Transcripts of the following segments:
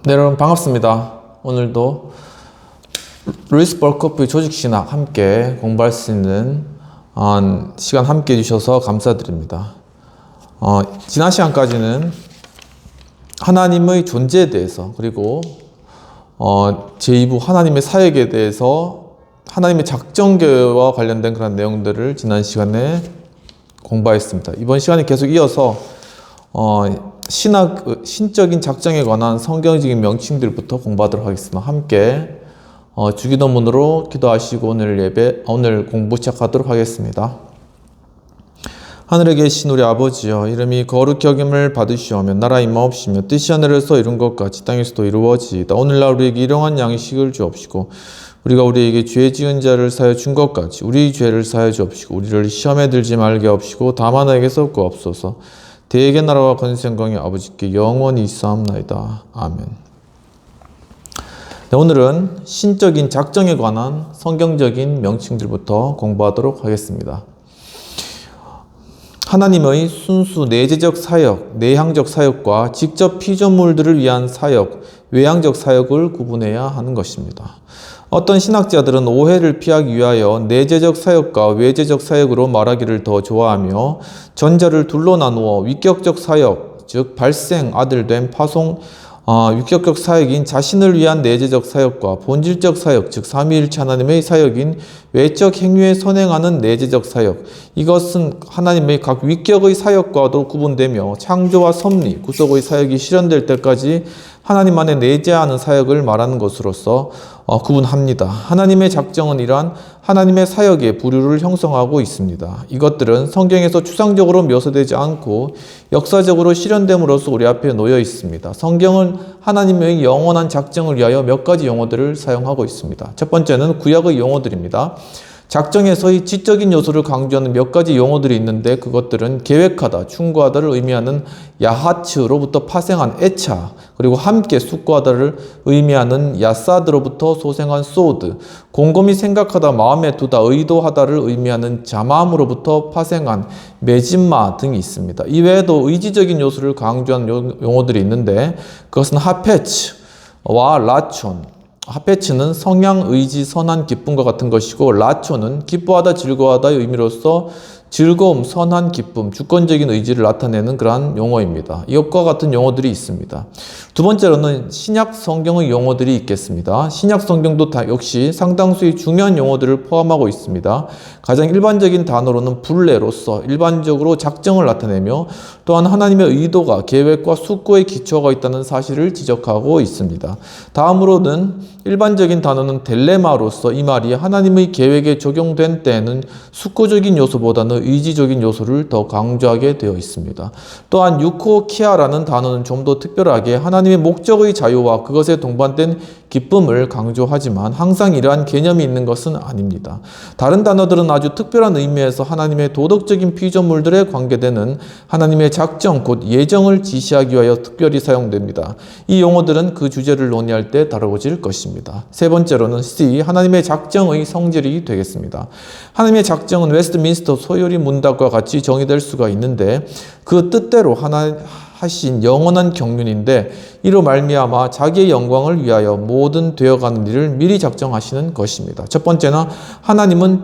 네, 여러분 반갑습니다. 오늘도 루이스 벌코프의 조직신학 함께 공부할 수 있는 시간 함께 해주셔서 감사드립니다. 지난 시간까지는 하나님의 존재에 대해서 그리고 제2부 하나님의 사역에 대해서 하나님의 작정계와 관련된 그런 내용들을 지난 시간에 공부했습니다. 이번 시간에 계속 이어서 신적인 작정에 관한 성경적인 명칭들부터 공부하도록 하겠습니다. 함께 주기도문으로 기도하시고 오늘 공부 시작하도록 하겠습니다. 하늘에 계신 우리 아버지여, 이름이 거룩히 여김을 받으시오며 나라 임하옵시며 뜻이 하늘에서 이룬 것 같이 땅에서도 이루어지이다. 오늘날 우리에게 일용할 양식을 주옵시고 우리가 우리에게 죄 지은 자를 사하여 준 것 같이 우리 죄를 사하여 주옵시고 우리를 시험에 들지 말게 하옵시고 다만 너에게서 구하옵소서. 대개 나라와 권세영광이 아버지께 영원히 있사옵나이다. 아멘. 네, 오늘은 신적인 작정에 관한 성경적인 명칭들부터 공부하도록 하겠습니다. 하나님의 순수 내재적 사역, 내향적 사역과 직접 피조물들을 위한 사역, 외향적 사역을 구분해야 하는 것입니다. 어떤 신학자들은 오해를 피하기 위하여 내재적 사역과 외재적 사역으로 말하기를 더 좋아하며 전자를 둘로 나누어 위격적 사역, 즉 발생, 아들됨, 파송, 위격적 사역인 자신을 위한 내재적 사역과 본질적 사역, 즉 삼위일체 하나님의 사역인 외적 행위에 선행하는 내재적 사역, 이것은 하나님의 각 위격의 사역과도 구분되며 창조와 섭리, 구속의 사역이 실현될 때까지 하나님 안에 내재하는 사역을 말하는 것으로서 구분합니다. 하나님의 작정은 이러한 하나님의 사역의 부류를 형성하고 있습니다. 이것들은 성경에서 추상적으로 묘사되지 않고 역사적으로 실현됨으로써 우리 앞에 놓여 있습니다. 성경은 하나님의 영원한 작정을 위하여 몇 가지 용어들을 사용하고 있습니다. 첫 번째는 구약의 용어들입니다. 작정에서의 지적인 요소를 강조하는 몇 가지 용어들이 있는데 그것들은 계획하다, 충고하다를 의미하는 야하츠로부터 파생한 에차, 그리고 함께 숙고하다를 의미하는 야사드로부터 소생한 소드, 곰곰이 생각하다, 마음에 두다, 의도하다를 의미하는 자마음으로부터 파생한 메진마 등이 있습니다. 이외에도 의지적인 요소를 강조하는 용어들이 있는데 그것은 하페츠와 라촌, 하페츠는 성향, 의지, 선한, 기쁨과 같은 것이고 라초는 기뻐하다, 즐거워하다의 의미로서 즐거움, 선한, 기쁨, 주권적인 의지를 나타내는 그러한 용어입니다. 이것과 같은 용어들이 있습니다. 두 번째로는 신약 성경의 용어들이 있겠습니다. 신약 성경도 역시 상당수의 중요한 용어들을 포함하고 있습니다. 가장 일반적인 단어로는 분례로서 일반적으로 작정을 나타내며 또한 하나님의 의도가 계획과 숙고의 기초가 있다는 사실을 지적하고 있습니다. 다음으로는 일반적인 단어는 델레마로서 이 말이 하나님의 계획에 적용된 때에는 숙고적인 요소보다는 의지적인 요소를 더 강조하게 되어 있습니다. 또한 유코키아라는 단어는 좀 더 특별하게 하나님의 목적의 자유와 그것에 동반된 기쁨을 강조하지만 항상 이러한 개념이 있는 것은 아닙니다. 다른 단어들은 아주 특별한 의미에서 하나님의 도덕적인 피조물들에 관계되는 하나님의 작정, 곧 예정을 지시하기 위하여 특별히 사용됩니다. 이 용어들은 그 주제를 논의할 때 다뤄질 것입니다. 세 번째로는 C, 하나님의 작정의 성질이 되겠습니다. 하나님의 작정은 웨스트민스터 소요리 문답과 같이 정의될 수가 있는데 그 뜻대로 하신 영원한 경륜인데 이로 말미암아 자기의 영광을 위하여 모든 되어가는 일을 미리 작정하시는 것입니다. 첫 번째는 하나님의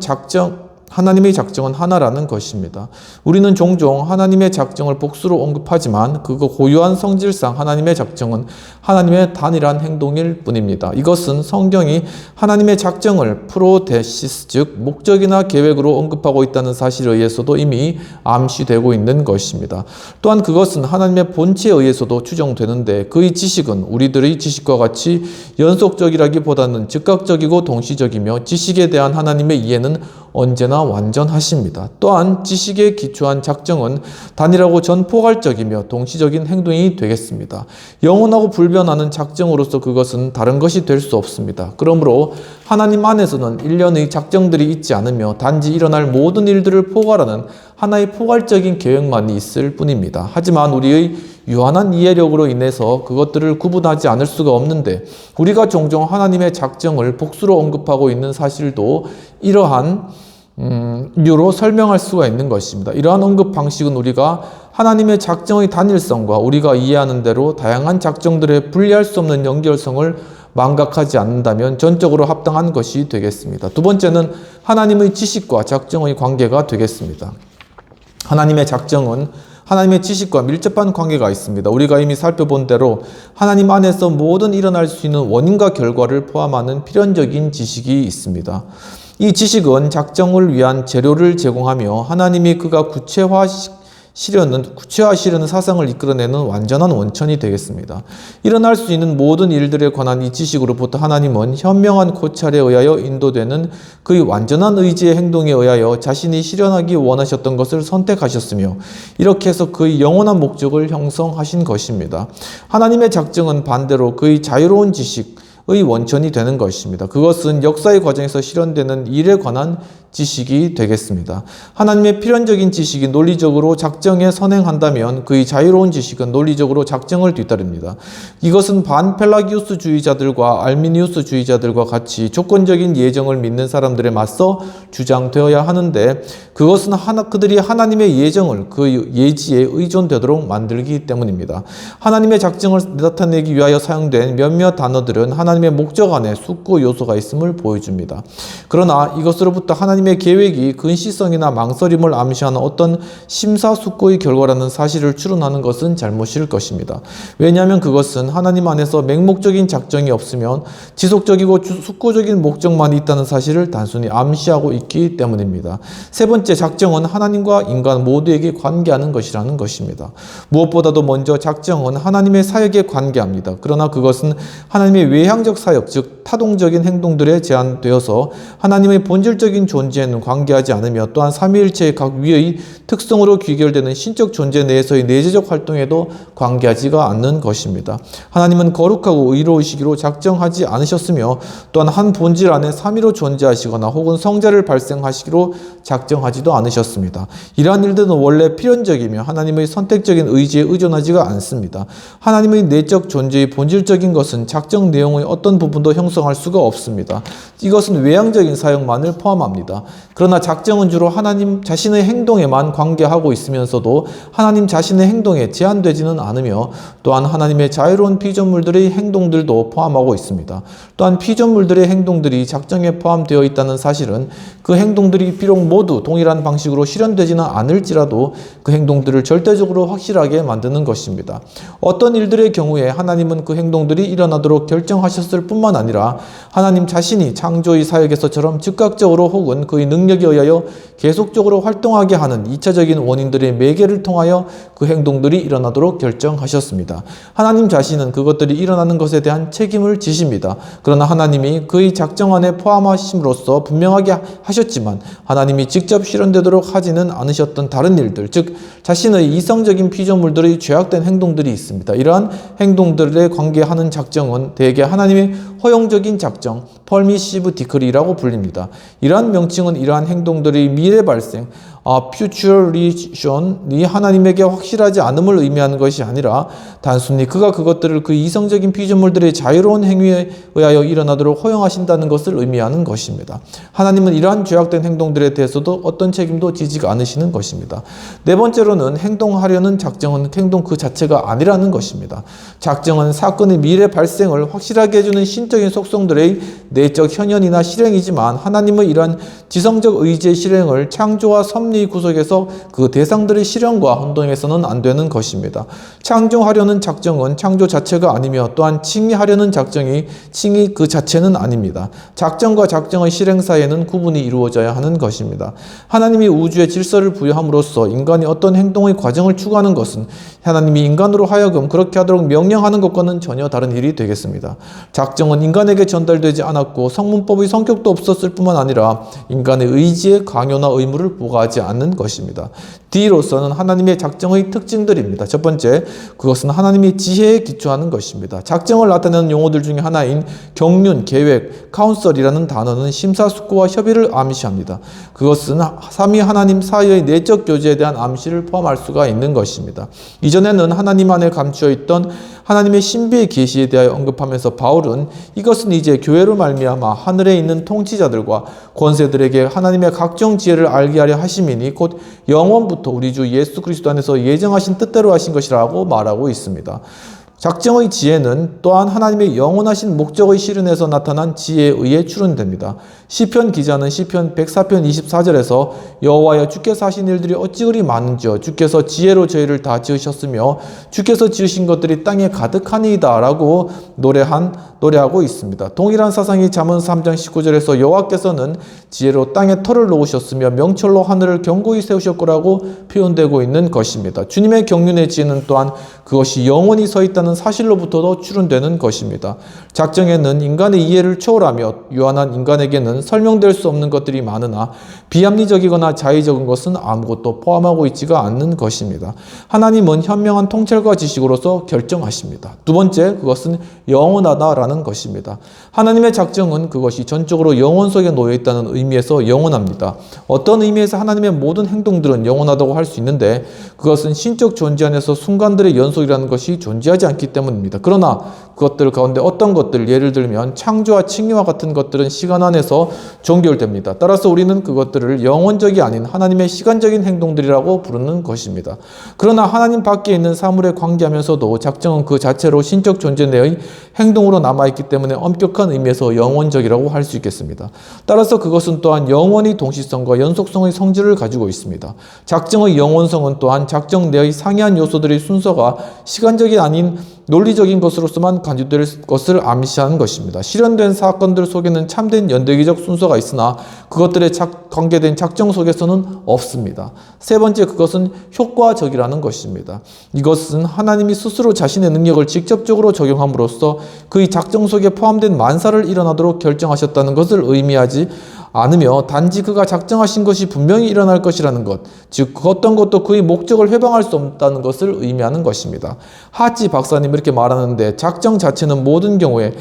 작정은 하나라는 것입니다. 우리는 종종 하나님의 작정을 복수로 언급하지만 그거 고유한 성질상 하나님의 작정은 하나님의 단일한 행동일 뿐입니다. 이것은 성경이 하나님의 작정을 프로데시스, 즉 목적이나 계획으로 언급하고 있다는 사실에 의해서도 이미 암시되고 있는 것입니다. 또한 그것은 하나님의 본체에 의해서도 추정되는데 그의 지식은 우리들의 지식과 같이 연속적이라기보다는 즉각적이고 동시적이며 지식에 대한 하나님의 이해는 언제나 완전하십니다. 또한 지식에 기초한 작정은 단일하고 전포괄적이며 동시적인 행동이 되겠습니다. 영원하고 불변하는 작정으로서 그것은 다른 것이 될 수 없습니다. 그러므로 하나님 안에서는 일련의 작정들이 있지 않으며 단지 일어날 모든 일들을 포괄하는 하나의 포괄적인 계획만이 있을 뿐입니다. 하지만 우리의 유한한 이해력으로 인해서 그것들을 구분하지 않을 수가 없는데 우리가 종종 하나님의 작정을 복수로 언급하고 있는 사실도 이러한 이유로 설명할 수가 있는 것입니다. 이러한 언급 방식은 우리가 하나님의 작정의 단일성과 우리가 이해하는 대로 다양한 작정들의 분리할 수 없는 연결성을 망각하지 않는다면 전적으로 합당한 것이 되겠습니다. 두 번째는 하나님의 지식과 작정의 관계가 되겠습니다. 하나님의 작정은 하나님의 지식과 밀접한 관계가 있습니다. 우리가 이미 살펴본 대로 하나님 안에서 모든 일어날 수 있는 원인과 결과를 포함하는 필연적인 지식이 있습니다. 이 지식은 작정을 위한 재료를 제공하며 하나님이 그가 구체화시려는 사상을 이끌어내는 완전한 원천이 되겠습니다. 일어날 수 있는 모든 일들에 관한 이 지식으로부터 하나님은 현명한 고찰에 의하여 인도되는 그의 완전한 의지의 행동에 의하여 자신이 실현하기 원하셨던 것을 선택하셨으며 이렇게 해서 그의 영원한 목적을 형성하신 것입니다. 하나님의 작정은 반대로 그의 자유로운 지식의 원천이 되는 것입니다. 그것은 역사의 과정에서 실현되는 일에 관한 지식이 되겠습니다. 하나님의 필연적인 지식이 논리적으로 작정에 선행한다면 그의 자유로운 지식은 논리적으로 작정을 뒤따릅니다. 이것은 반펠라기우스주의자들과 알미니우스주의자들과 같이 조건적인 예정을 믿는 사람들에 맞서 주장되어야 하는데 그것은 그들이 하나님의 예정을 그 예지에 의존되도록 만들기 때문입니다. 하나님의 작정을 나타내기 위하여 사용된 몇몇 단어들은 하나님의 목적 안에 숙고 요소가 있음을 보여줍니다. 그러나 이것으로부터 하나님의 계획이 근시성이나 망설임을 암시하는 어떤 심사숙고의 결과라는 사실을 추론하는 것은 잘못일 것입니다. 왜냐하면 그것은 하나님 안에서 맹목적인 작정이 없으면 지속적이고 숙고적인 목적만 있다는 사실을 단순히 암시하고 있기 때문입니다. 세 번째, 작정은 하나님과 인간 모두에게 관계하는 것이라는 것입니다. 무엇보다도 먼저 작정은 하나님의 사역에 관계합니다. 그러나 그것은 하나님의 외향적 사역, 즉 타동적인 행동들에 제한되어서 하나님의 본질적인 존재에는 관계하지 않으며 또한 삼위일체의 각 위의 특성으로 귀결되는 신적 존재 내에서의 내재적 활동에도 관계하지가 않는 것입니다. 하나님은 거룩하고 의로우시기로 작정하지 않으셨으며 또한 한 본질 안에 삼위로 존재하시거나 혹은 성자를 발생하시기로 작정하지도 않으셨습니다. 이러한 일들은 원래 필연적이며 하나님의 선택적인 의지에 의존하지가 않습니다. 하나님의 내적 존재의 본질적인 것은 작정 내용의 어떤 부분도 형성할 수가 없습니다. 이것은 외향적인 사역만을 포함합니다. 그러나 작정은 주로 하나님 자신의 행동에만 관계하고 있으면서도 하나님 자신의 행동에 제한되지는 않으며 또한 하나님의 자유로운 피조물들의 행동들도 포함하고 있습니다. 또한 피조물들의 행동들이 작정에 포함되어 있다는 사실은 그 행동들이 비록 모두 동일한 방식으로 실현되지는 않을지라도 그 행동들을 절대적으로 확실하게 만드는 것입니다. 어떤 일들의 경우에 하나님은 그 행동들이 일어나도록 결정하셨을 뿐만 아니라 하나님 자신이 창조의 사역에서처럼 즉각적으로 혹은 그의 능력에 의하여 계속적으로 활동하게 하는 2차적인 원인들의 매개를 통하여 그 행동들이 일어나도록 결정하셨습니다. 하나님 자신은 그것들이 일어나는 것에 대한 책임을 지십니다. 그러나 하나님이 그의 작정 안에 포함하심으로써 분명하게 하셨지만 하나님이 직접 실현되도록 하지는 않으셨던 다른 일들, 즉 자신의 이성적인 피조물들의 죄악된 행동들이 있습니다. 이러한 행동들에 관계하는 작정은 대개 하나님의 허용적인 작정, permissive decree라고 불립니다. 이러한 명칭은 이러한 행동들의 미래 발생, future이션이 하나님에게 확실하지 않음을 의미하는 것이 아니라 단순히 그가 그것들을 그 이성적인 피조물들의 자유로운 행위에 의하여 일어나도록 허용하신다는 것을 의미하는 것입니다. 하나님은 이러한 죄악된 행동들에 대해서도 어떤 책임도 지지가 않으시는 것입니다. 네 번째로는 행동하려는 작정은 행동 그 자체가 아니라는 것입니다. 작정은 사건의 미래 발생을 확실하게 해주는 신적인 속성들의 내적 현현이나 실행이지만 하나님의 이러한 지성적 의지의 실행을 창조와 섭리 구속에서 그 대상들의 실현과 혼동해서는 안 되는 것입니다. 창조하려는 작정은 창조 자체가 아니며 또한 칭의하려는 작정이 칭의 그 자체는 아닙니다. 작정과 작정의 실행 사이에는 구분이 이루어져야 하는 것입니다. 하나님이 우주에 질서를 부여함으로써 인간이 어떤 행동의 과정을 추구하는 것은 하나님이 인간으로 하여금 그렇게 하도록 명령하는 것과는 전혀 다른 일이 되겠습니다. 작정은 인간에게 전달되지 않았고 성문법의 성격도 없었을 뿐만 아니라 인간의 의지에 강요나 의무를 부과하지 않는 것입니다. D로서는 하나님의 작정의 특징들입니다. 첫 번째, 그것은 하나님의 지혜에 기초하는 것입니다. 작정을 나타내는 용어들 중에 하나인 경륜, 계획, 카운셀이라는 단어는 심사숙고와 협의를 암시합니다. 그것은 삼위 하나님 사이의 내적 교제에 대한 암시를 포함할 수가 있는 것입니다. 이전에는 하나님 안에 감추어 있던 하나님의 신비의 계시에 대하여 언급하면서 바울은 이것은 이제 교회로 말미암아 하늘에 있는 통치자들과 권세들에게 하나님의 각종 지혜를 알게 하려 하심이니 곧 영원부터 우리 주 예수 그리스도 안에서 예정하신 뜻대로 하신 것이라고 말하고 있습니다. 작정의 지혜는 또한 하나님의 영원하신 목적의 실현에서 나타난 지혜에 의해 출현됩니다. 시편 기자는 시편 104편 24절에서 여호와여 주께서 하신 일들이 어찌 그리 많은지요 주께서 지혜로 저희를 다 지으셨으며 주께서 지으신 것들이 땅에 가득하니이다 라고 노래하고 있습니다. 동일한 사상이 잠언 3장 19절에서 여호와께서는 지혜로 땅에 터를 놓으셨으며 명철로 하늘을 견고히 세우셨고라고 표현되고 있는 것입니다. 주님의 경륜의 지혜는 또한 그것이 영원히 서 있다는 사실로부터도 출현되는 것입니다. 작정에는 인간의 이해를 초월하며 유한한 인간에게는 설명될 수 없는 것들이 많으나 비합리적이거나 자의적인 것은 아무것도 포함하고 있지가 않는 것입니다. 하나님은 현명한 통찰과 지식으로서 결정하십니다. 두 번째, 그것은 영원하다라는 것입니다. 하나님의 작정은 그것이 전적으로 영원 속에 놓여 있다는 의미에서 영원합니다. 어떤 의미에서 하나님의 모든 행동들은 영원하다고 할 수 있는데 그것은 신적 존재 안에서 순간들의 연속이라는 것이 존재하지 않기 때문입니다. 그러나 그것들 가운데 어떤 것들, 예를 들면 창조와 칭의와 같은 것들은 시간 안에서 종결됩니다. 따라서 우리는 그것들을 영원적이 아닌 하나님의 시간적인 행동들이라고 부르는 것입니다. 그러나 하나님 밖에 있는 사물에 관계하면서도 작정은 그 자체로 신적 존재 내의 행동으로 남아있기 때문에 엄격한 의미에서 영원적이라고 할 수 있겠습니다. 따라서 그것은 또한 영원히 동시성과 연속성의 성질을 가지고 있습니다. 작정의 영원성은 또한 작정 내의 상이한 요소들의 순서가 시간적이 아닌 논리적인 것으로서만 간주될 것을 암시하는 것입니다. 실현된 사건들 속에는 참된 연대기적 순서가 있으나 그것들에 관계된 작정 속에서는 없습니다. 세 번째, 그것은 효과적이라는 것입니다. 이것은 하나님이 스스로 자신의 능력을 직접적으로 적용함으로써 그의 작정 속에 포함된 만사를 일어나도록 결정하셨다는 것을 의미하지 않으며 단지 그가 작정하신 것이 분명히 일어날 것이라는 것, 즉 어떤 것도 그의 목적을 회방할 수 없다는 것을 의미하는 것입니다. 하지 박사님 이렇게 말하는데 작정 자체는 모든 경우에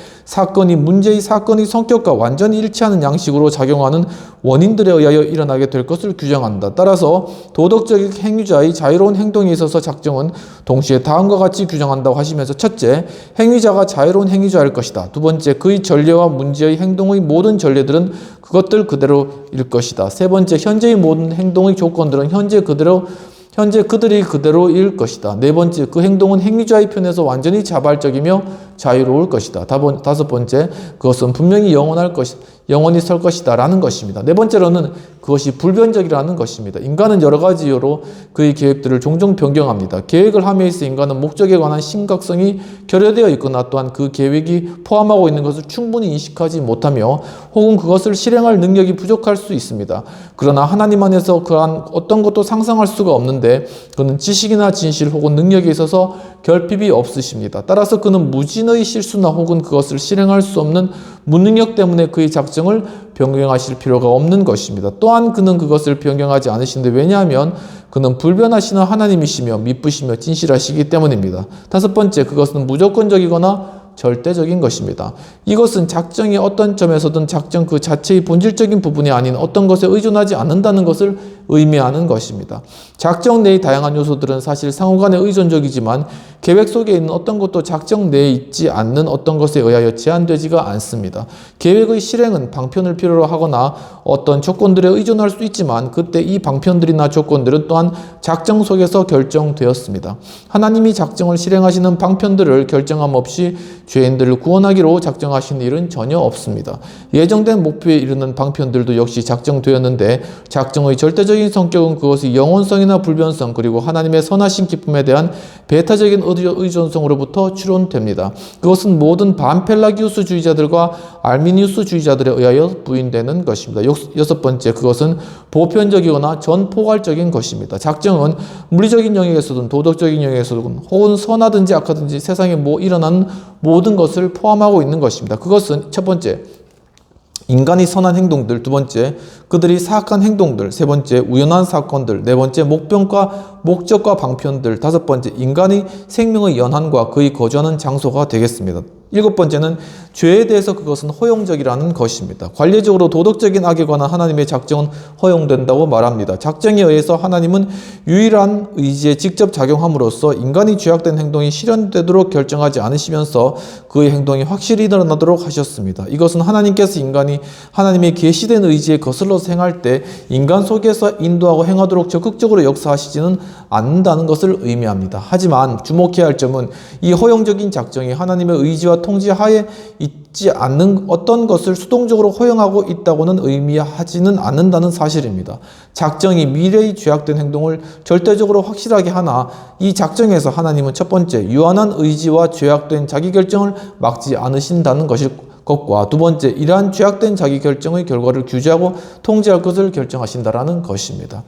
문제의 사건의 성격과 완전히 일치하는 양식으로 작용하는 원인들에 의하여 일어나게 될 것을 규정한다. 따라서 도덕적인 행위자의 자유로운 행동에 있어서 작정은 동시에 다음과 같이 규정한다고 하시면서 첫째, 행위자가 자유로운 행위자일 것이다. 두 번째, 그의 전례와 문제의 행동의 모든 전례들은 그것들 그대로일 것이다. 세 번째, 현재의 모든 행동의 조건들은 현재 그들이 그대로일 것이다. 네 번째, 그 행동은 행위자의 편에서 완전히 자발적이며 자유로울 것이다. 다섯 번째, 그것은 분명히 영원히 설 것이다 라는 것입니다. 네 번째로는 그것이 불변적이라는 것입니다. 인간은 여러 가지 이유로 그의 계획들을 종종 변경합니다. 계획을 함에 있어 인간은 목적에 관한 심각성이 결여되어 있거나 또한 그 계획이 포함하고 있는 것을 충분히 인식하지 못하며 혹은 그것을 실행할 능력이 부족할 수 있습니다. 그러나 하나님 안에서 그러한 어떤 것도 상상할 수가 없는데 그는 지식이나 진실 혹은 능력에 있어서 결핍이 없으십니다. 따라서 그는 무진의 실수나 혹은 그것을 실행할 수 없는 무능력 때문에 그의 작정을 변경하실 필요가 없는 것입니다. 또한 그는 그것을 변경하지 않으시는데 왜냐하면 그는 불변하시는 하나님이시며 미쁘시며 진실하시기 때문입니다. 다섯 번째, 그것은 무조건적이거나 절대적인 것입니다. 이것은 작정이 어떤 점에서든 작정 그 자체의 본질적인 부분이 아닌 어떤 것에 의존하지 않는다는 것을 의미하는 것입니다. 작정 내의 다양한 요소들은 사실 상호간에 의존적이지만 계획 속에 있는 어떤 것도 작정 내에 있지 않는 어떤 것에 의하여 제한되지가 않습니다. 계획의 실행은 방편을 필요로 하거나 어떤 조건들에 의존할 수 있지만 그때 이 방편들이나 조건들은 또한 작정 속에서 결정되었습니다. 하나님이 작정을 실행하시는 방편들을 결정함 없이 죄인들을 구원하기로 작정하신 일은 전혀 없습니다. 예정된 목표에 이르는 방편들도 역시 작정되었는데 작정의 절대적인 성격은 그것의 영원성이나 불변성 그리고 하나님의 선하신 기쁨에 대한 배타적인 의존성으로부터 추론됩니다. 그것은 모든 반펠라기우스주의자들과 알미니우스주의자들에 의하여 부인되는 것입니다. 여섯 번째, 그것은 보편적이거나 전포괄적인 것입니다. 작정은 물리적인 영역에서든 도덕적인 영역에서든 혹은 선하든지 악하든지 세상에 일어나는 모든 것을 포함하고 있는 것입니다. 그것은 첫 번째, 인간이 선한 행동들, 두 번째, 그들이 사악한 행동들, 세 번째, 우연한 사건들, 네 번째, 목적과 방편들, 다섯 번째, 인간의 생명의 연한과 그의 거주하는 장소가 되겠습니다. 일곱 번째는 죄에 대해서 그것은 허용적이라는 것입니다. 관례적으로 도덕적인 악에 관한 하나님의 작정은 허용된다고 말합니다. 작정에 의해서 하나님은 유일한 의지에 직접 작용함으로써 인간이 죄악된 행동이 실현되도록 결정하지 않으시면서 그의 행동이 확실히 드러나도록 하셨습니다. 이것은 하나님께서 인간이 하나님의 계시된 의지에 거슬러서 행할 때 인간 속에서 인도하고 행하도록 적극적으로 역사하시지는 않는다는 것을 의미합니다. 하지만 주목해야 할 점은 이 허용적인 작정이 하나님의 의지와 통지 하에 있지 않는 어떤 것을 수동적으로 허용하고 있다고는 의미하지는 않는다는 사실입니다. 작정이 미래의 죄악된 행동을 절대적으로 확실하게 하나 이 작정에서 하나님은 첫 번째 유한한 의지와 죄악된 자기 결정을 막지 않으신다는 것일 것과 두 번째 이러한 죄악된 자기 결정의 결과를 규제하고 통제할 것을 결정하신다라는 것입니다.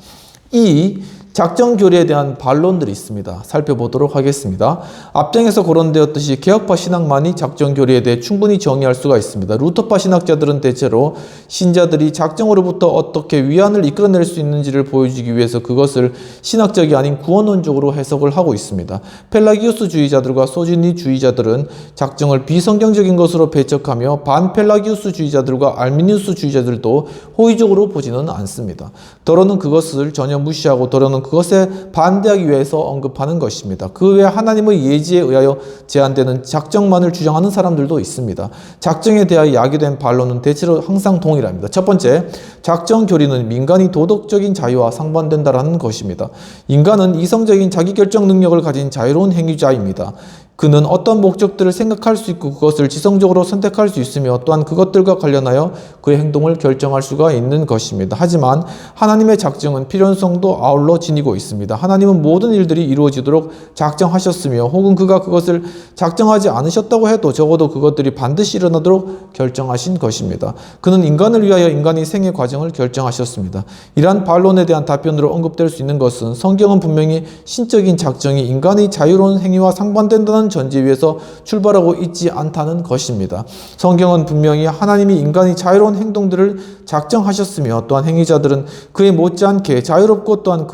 이 작정 교리에 대한 반론들이 있습니다. 살펴보도록 하겠습니다. 앞장에서 거론되었듯이 개혁파 신학만이 작정 교리에 대해 충분히 정의할 수가 있습니다. 루터파 신학자들은 대체로 신자들이 작정으로부터 어떻게 위안을 이끌어낼 수 있는지를 보여주기 위해서 그것을 신학적이 아닌 구원론적으로 해석을 하고 있습니다. 펠라기우스주의자들과 소진리주의자들은 작정을 비성경적인 것으로 배척하며 반펠라기우스주의자들과 알미니우스주의자들도 호의적으로 보지는 않습니다. 더러는 그것을 전혀 무시하고 더러는 그것에 반대하기 위해서 언급하는 것입니다. 그 외에 하나님의 예지에 의하여 제한되는 작정만을 주장하는 사람들도 있습니다. 작정에 대하여 야기된 반론은 대체로 항상 동일합니다. 첫 번째, 작정 교리는 민간이 도덕적인 자유와 상반된다라는 것입니다. 인간은 이성적인 자기결정 능력을 가진 자유로운 행위자입니다. 그는 어떤 목적들을 생각할 수 있고 그것을 지성적으로 선택할 수 있으며 또한 그것들과 관련하여 그의 행동을 결정할 수가 있는 것입니다. 하지만 하나님의 작정은 필연성도 아울러 지니고 있습니다. 하나님은 모든 일들이 이루어지도록 작정하셨으며 혹은 그가 그것을 작정하지 않으셨다고 해도 적어도 그것들이 반드시 일어나도록 결정하신 것입니다. 그는 인간을 위하여 인간의 생애 과정을 결정하셨습니다. 이러한 반론에 대한 답변으로 언급될 수 있는 것은 성경은 분명히 신적인 작정이 인간의 자유로운 행위와 상반된다는 전제 위에서 출발하고 있지 않다는 것입니다. 성경은 분명히 하나님이 인간이 자유로운 행동들을 작정하셨으며 또한 행위자들은 그에 못지않게 자유롭고 또한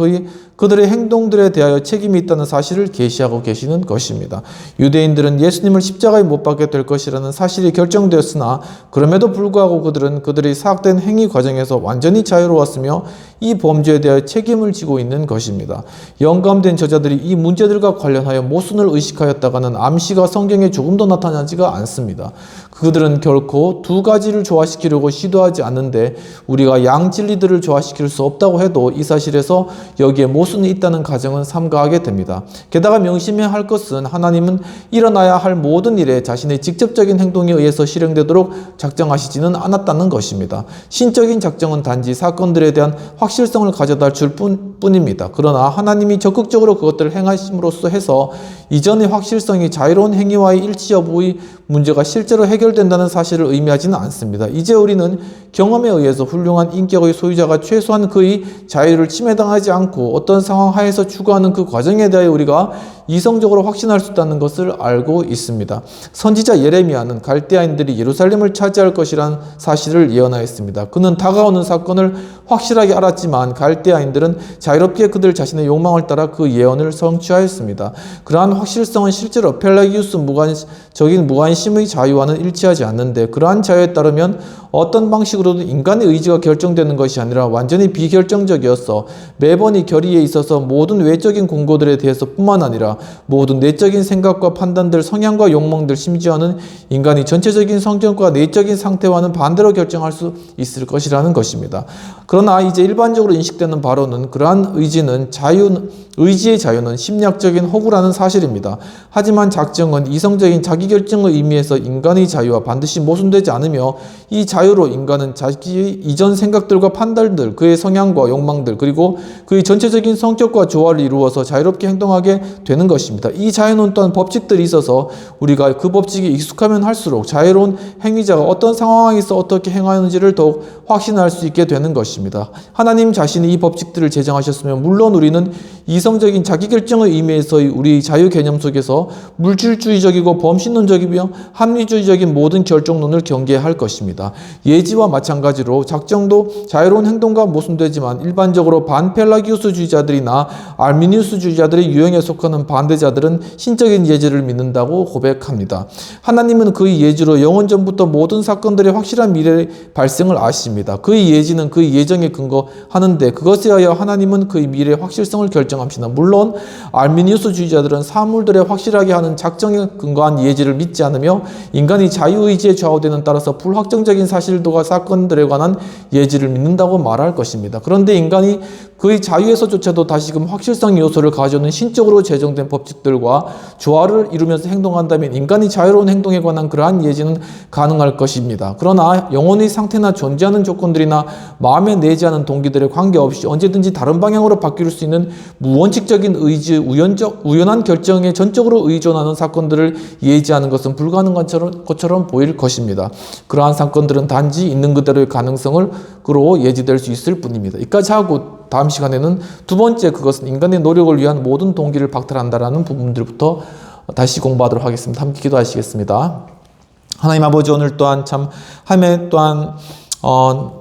그들의 행동들에 대하여 책임이 있다는 사실을 계시하고 계시는 것입니다. 유대인들은 예수님을 십자가에 못 박게 될 것이라는 사실이 결정되었으나 그럼에도 불구하고 그들은 그들의 사악된 행위 과정에서 완전히 자유로웠으며 이 범죄에 대하여 책임을 지고 있는 것입니다. 영감된 저자들이 이 문제들과 관련하여 모순을 의식하였다가는 암시가 성경에 조금도 나타나지가 않습니다. 그들은 결코 두 가지를 조화시키려고 시도하지 않는데 우리가 양진리들을 조화시킬 수 없다고 해도 이 사실에서 여기에 모순이 있다는 가정은 삼가하게 됩니다. 게다가 명심해야 할 것은 하나님은 일어나야 할 모든 일에 자신의 직접적인 행동에 의해서 실행되도록 작정하시지는 않았다는 것입니다. 신적인 작정은 단지 사건들에 대한 확실성을 가져다 줄 뿐입니다. 그러나 하나님이 적극적으로 그것들을 행하심으로써 해서 이전의 확실성이 자유로운 행위와의 일치 여부의 문제가 실제로 해결된다는 사실을 의미하지는 않습니다. 이제 우리는 경험에 의해서 훌륭한 인격의 소유자가 최소한 그의 자유를 침해당하지 않고 어떤 상황 하에서 추구하는 그 과정에 대하여 우리가 이성적으로 확신할 수 있다는 것을 알고 있습니다. 선지자 예레미야는 갈대아인들이 예루살렘을 차지할 것이라는 사실을 예언하였습니다. 그는 다가오는 사건을 확실하게 알았지만 갈대아인들은 자유롭게 그들 자신의 욕망을 따라 그 예언을 성취하였습니다. 그러한 확실성은 실제로 펠라기우스 적인 무관심의 자유와는 일치하지 않는데 그러한 자유에 따르면 어떤 방식으로도 인간의 의지가 결정되는 것이 아니라 완전히 비결정적이어서 매번 이 결의에 있어서 모든 외적인 공고들에 대해서 뿐만 아니라 모든 내적인 생각과 판단들, 성향과 욕망들, 심지어는 인간이 전체적인 성격과 내적인 상태와는 반대로 결정할 수 있을 것이라는 것입니다. 그러나 이제 일반적으로 인식되는 바로는 그러한 의지의 자유는 심리학적인 허구라는 사실입니다. 하지만 작정은 이성적인 자기결정의 의미에서 인간의 자유와 반드시 모순되지 않으며 이 자유로 인간은 자기의 이전 생각들과 판단들, 그의 성향과 욕망들, 그리고 그의 전체적인 성격과 조화를 이루어서 자유롭게 행동하게 되는 것입니다. 이 자유는 또한 법칙들이 있어서 우리가 그 법칙에 익숙하면 할수록 자유로운 행위자가 어떤 상황에서 어떻게 행하는지를 더욱 확신할 수 있게 되는 것입니다. 하나님 자신이 이 법칙들을 제정하신 결정하셨으면 물론 우리는 이성적인 자기결정의 의미에서의 우리 자유 개념 속에서 물질주의적이고 범신론적이며 합리주의적인 모든 결정론을 경계할 것입니다. 예지와 마찬가지로 작정도 자유로운 행동과 모순되지만 일반적으로 반펠라기우스주의자들이나 알미니우스주의자들의 유형에 속하는 반대자들은 신적인 예지를 믿는다고 고백합니다. 하나님은 그의 예지로 영원 전부터 모든 사건들의 확실한 미래의 발생을 아십니다. 그의 예지는 그의 예정에 근거하는데 그것에 하여 하나님은 그의 미래의 확실성을 결정합니다. 물론 알미니우스주의자들은 사물들의 확실하게 하는 작정에 근거한 예지를 믿지 않으며 인간이 자유의지에 좌우되는 따라서 불확정적인 사실들과 사건들에 관한 예지를 믿는다고 말할 것입니다. 그런데 인간이 그의 자유에서조차도 다시금 확실성 요소를 가져오는 신적으로 제정된 법칙들과 조화를 이루면서 행동한다면 인간이 자유로운 행동에 관한 그러한 예지는 가능할 것입니다. 그러나 영혼의 상태나 존재하는 조건들이나 마음에 내재하는 동기들에 관계없이 언제든지 다른 방향으로 바뀔 수 있는 무원칙적인 의지, 우연한 결정에 전적으로 의존하는 사건들을 예지하는 것은 불가능한 것처럼 보일 것입니다. 그러한 사건들은 단지 있는 그대로의 가능성으로 예지될 수 있을 뿐입니다. 이까지 하고 다음 시간에는 두 번째, 그것은 인간의 노력을 위한 모든 동기를 박탈한다라는 부분들부터 다시 공부하도록 하겠습니다. 함께 기도하시겠습니다. 하나님 아버지, 오늘 또한 참 한 해 또한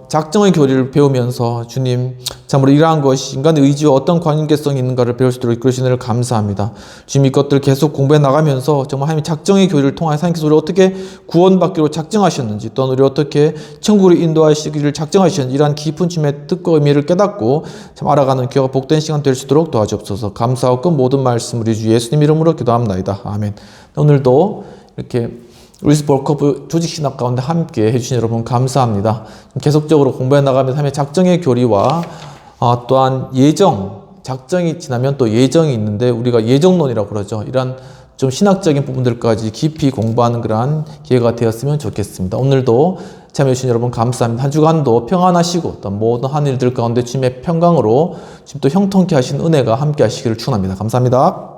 작정의 교리를 배우면서 주님 참으로 이러한 것이 인간의 의지와 어떤 관계성이 있는가를 배울 수 있도록 이끌으신 은혜를 감사합니다. 주님 이것들 계속 공부해 나가면서 정말 하나님 작정의 교리를 통하여 하나님께서 우리를 어떻게 구원받기로 작정하셨는지, 또한 우리를 어떻게 천국으로 인도하시기를 작정하셨는지 이러한 깊은 주님의 뜻과 의미를 깨닫고 참 알아가는 귀하고 복된 시간 될 수 있도록 도와주옵소서. 감사하고 모든 말씀 우리 주 예수님 이름으로 기도합나이다. 아멘. 오늘도 이렇게 루이스 볼커프 조직신학 가운데 함께 해주신 여러분 감사합니다. 계속적으로 공부해 나가면서 하나님의 작정의 교리와 또한 예정, 작정이 지나면 또 예정이 있는데 우리가 예정론이라고 그러죠. 이러한 좀 신학적인 부분들까지 깊이 공부하는 그러한 기회가 되었으면 좋겠습니다. 오늘도 참여해주신 여러분 감사합니다. 한 주간도 평안하시고 또 모든 한 일들 가운데 주님의 평강으로 지금 또 형통케 하신 은혜가 함께 하시기를 축원합니다. 감사합니다.